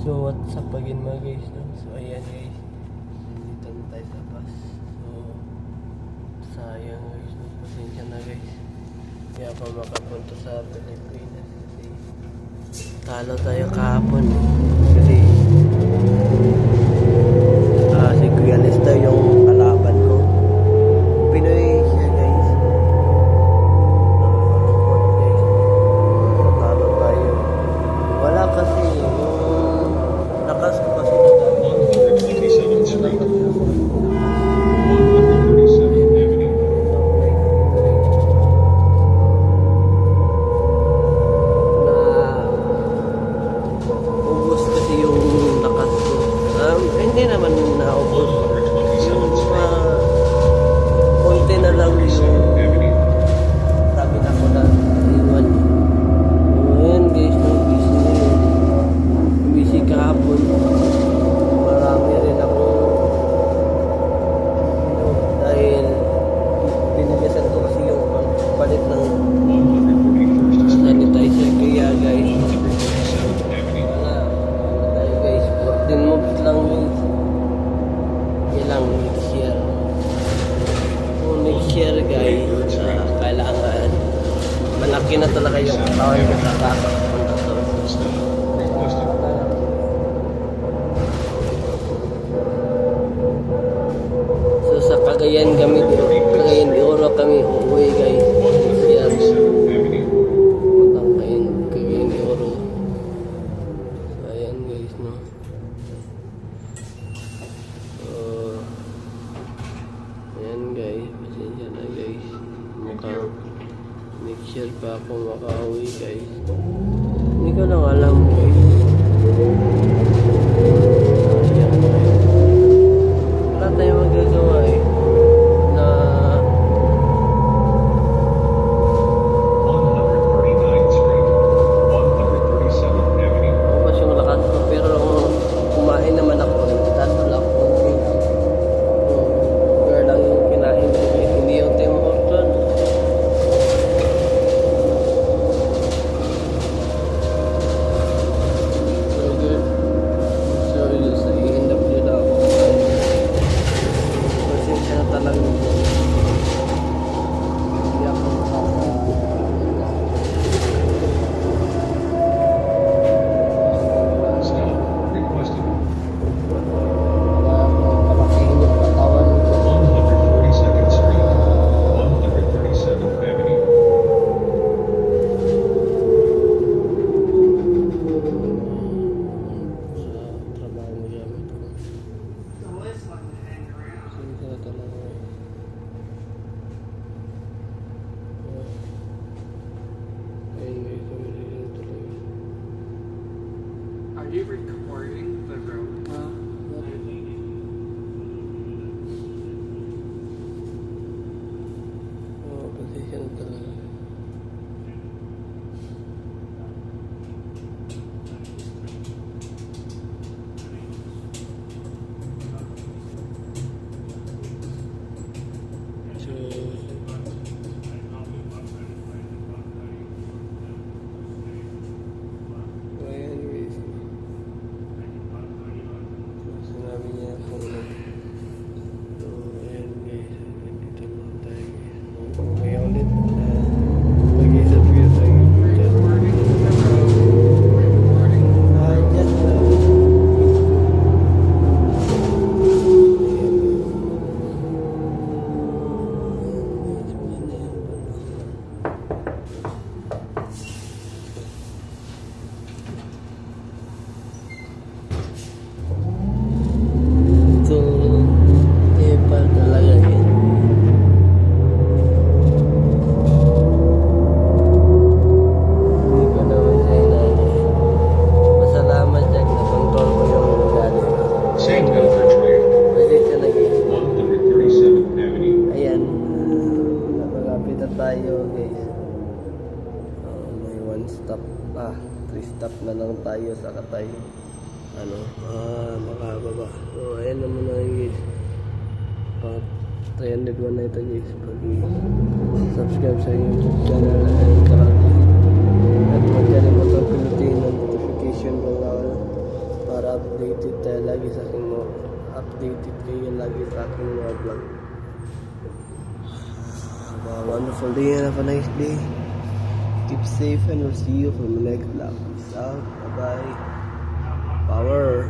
So what's up again mga guys, no? So ayan guys, dito na tayo sa bus. So sayang guys, no? Pasensya na guys, kaya pa makapunta sa Pilipinas kasi talo tayo kahapon kasi si Kuya Lester yung kalaban ko. Pinoy siya guys. Nakakalungkot guys, talo tayo. Wala kasi yung lakas ko kasi ubos kasi yung lakas ko. Hindi naman naubos. Konti na lang yung sabi na ko na iwan. Ayan guys, busy kahapon. Marami rin ako dahil binilisan ko kasi yung palit ng sanitizer. Kaya guys, wala tayo guys, 14 moves lang yun. Ilang next year. Kung next year guys, kailangan malaki na talaga yung katawan ko sa kakapunta to. So sa Cagayan kami, Cagayan de Oro kami uuwi guys. Next year. Puntang Cagayan de Oro. So ayan guys, no. Ayan guys, pasensya na guys. Mukhang next year pa ako makauwi guys. Hindi ko lang alam guys. Ayan guys. Wala tayong magagawa eh. Na ubos yung lakas ko. Pero kumain naman ako. Tato lang ako. Lang yung kinain ko guys, hindi yung Tim Hortons. So good. So yun, sa i-end-up na ako. Pasensya na talaga. Hindi ako palakihin yung katawan ko. Are you recording the road? Pasensya na talaga. So ayan guys. Sinabi niya ako na. So ayan guys, dito lang tayo guys. So kaya ulit mag-i-subscribe tayo. Recording the road. Recording. Just so tepal talaga yan. Hindi ko naman siya inanay. Masalamat Jack na control ko yung ugali. St. Alfred Trail, Pasensya na guys. 137th Avenue. Ayan, nakalapit na tayo guys. May one stop, 3 stop na lang tayo sa tayo makababa. So ayan naman na guys, pang 301 na ito guys. Pag subscribe sa YouTube channel at mag-kalimutan pinutin ang notification bell para Kaya lagi sa aking mga updated kayo lagi sa aking mga vlog. Have a wonderful day and have a nice day. Keep safe and we'll see you from the next vlog. Peace out. Bye bye. Power.